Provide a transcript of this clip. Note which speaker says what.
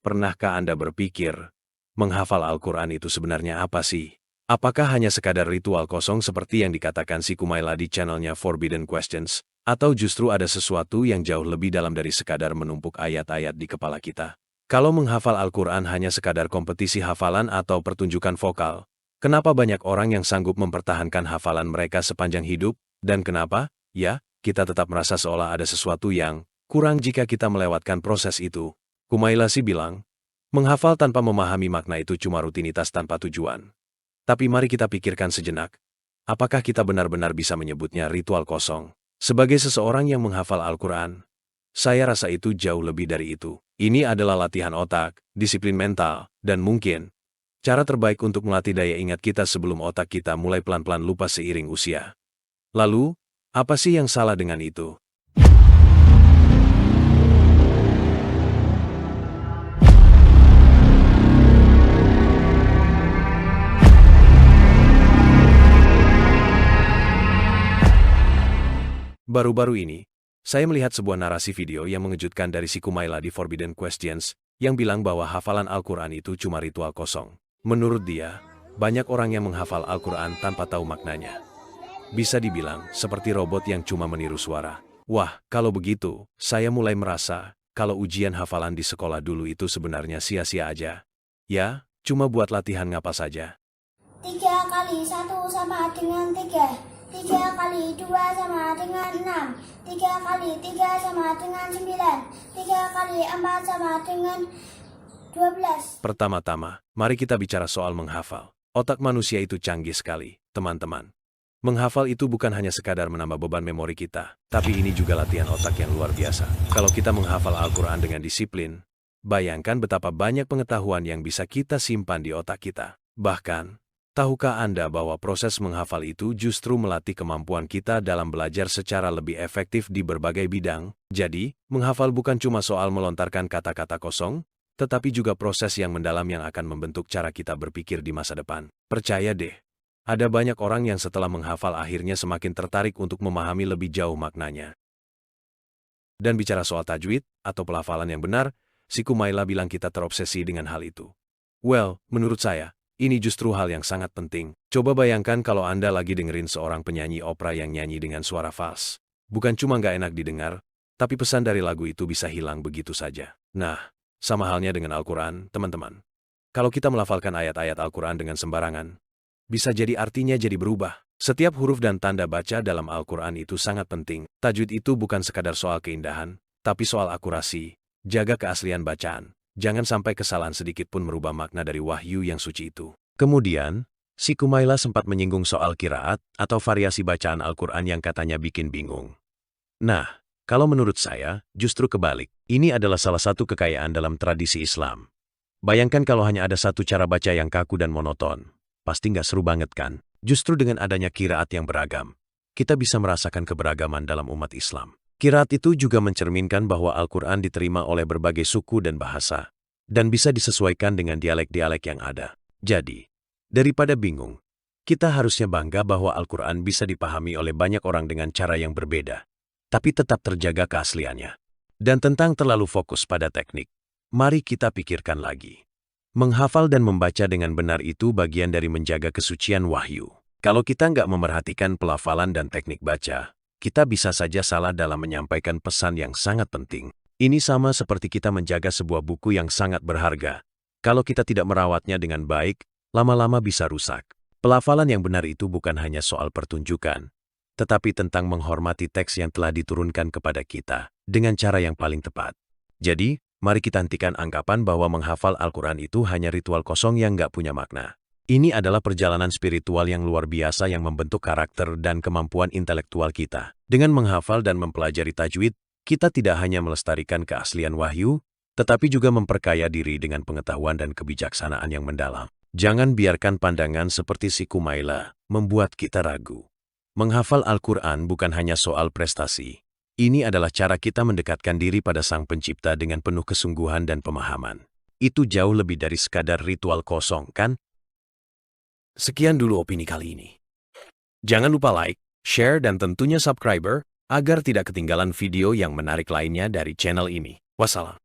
Speaker 1: Pernahkah Anda berpikir, menghafal Al-Quran itu sebenarnya apa sih? Apakah hanya sekadar ritual kosong seperti yang dikatakan si Kumaila di channelnya Forbidden Questions? Atau justru ada sesuatu yang jauh lebih dalam dari sekadar menumpuk ayat-ayat di kepala kita? Kalau menghafal Al-Quran hanya sekadar kompetisi hafalan atau pertunjukan vokal, kenapa banyak orang yang sanggup mempertahankan hafalan mereka sepanjang hidup? Dan kenapa, ya, kita tetap merasa seolah ada sesuatu yang kurang jika kita melewatkan proses itu? Kumaila sih bilang, menghafal tanpa memahami makna itu cuma rutinitas tanpa tujuan. Tapi mari kita pikirkan sejenak, apakah kita benar-benar bisa menyebutnya ritual kosong? Sebagai seseorang yang menghafal Al-Quran, saya rasa itu jauh lebih dari itu. Ini adalah latihan otak, disiplin mental, dan mungkin cara terbaik untuk melatih daya ingat kita sebelum otak kita mulai pelan-pelan lupa seiring usia. Lalu, apa sih yang salah dengan itu? Baru-baru ini, saya melihat sebuah narasi video yang mengejutkan dari si Kumaila di Forbidden Questions, yang bilang bahwa hafalan Al-Quran itu cuma ritual kosong. Menurut dia, banyak orang yang menghafal Al-Quran tanpa tahu maknanya. Bisa dibilang seperti robot yang cuma meniru suara. Wah, kalau begitu, saya mulai merasa kalau ujian hafalan di sekolah dulu itu sebenarnya sia-sia aja. Ya, cuma buat latihan ngapa saja.
Speaker 2: 3 kali 1 sama dengan 3. 3 kali 2 sama dengan 6. 3 kali 3 sama dengan 9. 3 kali 4 sama dengan 12.
Speaker 1: Pertama-tama, mari kita bicara soal menghafal. Otak manusia itu canggih sekali, teman-teman. Menghafal itu bukan hanya sekadar menambah beban memori kita, tapi ini juga latihan otak yang luar biasa. Kalau kita menghafal Al-Quran dengan disiplin, bayangkan betapa banyak pengetahuan yang bisa kita simpan di otak kita. Bahkan, tahukah Anda bahwa proses menghafal itu justru melatih kemampuan kita dalam belajar secara lebih efektif di berbagai bidang? Jadi, menghafal bukan cuma soal melontarkan kata-kata kosong, tetapi juga proses yang mendalam yang akan membentuk cara kita berpikir di masa depan. Percaya deh, ada banyak orang yang setelah menghafal akhirnya semakin tertarik untuk memahami lebih jauh maknanya. Dan bicara soal tajwid, atau pelafalan yang benar, si Kumaila bilang kita terobsesi dengan hal itu. Well, menurut saya, ini justru hal yang sangat penting. Coba bayangkan kalau Anda lagi dengerin seorang penyanyi opera yang nyanyi dengan suara fals. Bukan cuma nggak enak didengar, tapi pesan dari lagu itu bisa hilang begitu saja. Nah, sama halnya dengan Al-Quran, teman-teman. Kalau kita melafalkan ayat-ayat Al-Quran dengan sembarangan, bisa jadi artinya jadi berubah. Setiap huruf dan tanda baca dalam Al-Quran itu sangat penting. Tajwid itu bukan sekadar soal keindahan, tapi soal akurasi, jaga keaslian bacaan. Jangan sampai kesalahan sedikit pun merubah makna dari wahyu yang suci itu. Kemudian, si Kumaila sempat menyinggung soal qiraat atau variasi bacaan Al-Quran yang katanya bikin bingung. Nah, kalau menurut saya, justru kebalik. Ini adalah salah satu kekayaan dalam tradisi Islam. Bayangkan kalau hanya ada satu cara baca yang kaku dan monoton. Pasti nggak seru banget kan? Justru dengan adanya qiraat yang beragam, kita bisa merasakan keberagaman dalam umat Islam. Qiraat itu juga mencerminkan bahwa Al-Quran diterima oleh berbagai suku dan bahasa, dan bisa disesuaikan dengan dialek-dialek yang ada. Jadi, daripada bingung, kita harusnya bangga bahwa Al-Quran bisa dipahami oleh banyak orang dengan cara yang berbeda, tapi tetap terjaga keasliannya. Dan tentang terlalu fokus pada teknik, mari kita pikirkan lagi. Menghafal dan membaca dengan benar itu bagian dari menjaga kesucian wahyu. Kalau kita nggak memerhatikan pelafalan dan teknik baca, kita bisa saja salah dalam menyampaikan pesan yang sangat penting. Ini sama seperti kita menjaga sebuah buku yang sangat berharga. Kalau kita tidak merawatnya dengan baik, lama-lama bisa rusak. Pelafalan yang benar itu bukan hanya soal pertunjukan, tetapi tentang menghormati teks yang telah diturunkan kepada kita dengan cara yang paling tepat. Jadi, mari kita hentikan anggapan bahwa menghafal Al-Quran itu hanya ritual kosong yang nggak punya makna. Ini adalah perjalanan spiritual yang luar biasa yang membentuk karakter dan kemampuan intelektual kita. Dengan menghafal dan mempelajari tajwid, kita tidak hanya melestarikan keaslian wahyu, tetapi juga memperkaya diri dengan pengetahuan dan kebijaksanaan yang mendalam. Jangan biarkan pandangan seperti si Kumaila membuat kita ragu. Menghafal Al-Quran bukan hanya soal prestasi. Ini adalah cara kita mendekatkan diri pada Sang Pencipta dengan penuh kesungguhan dan pemahaman. Itu jauh lebih dari sekadar ritual kosong, kan? Sekian dulu opini kali ini. Jangan lupa like, share, dan tentunya subscriber agar tidak ketinggalan video yang menarik lainnya dari channel ini. Wassalam.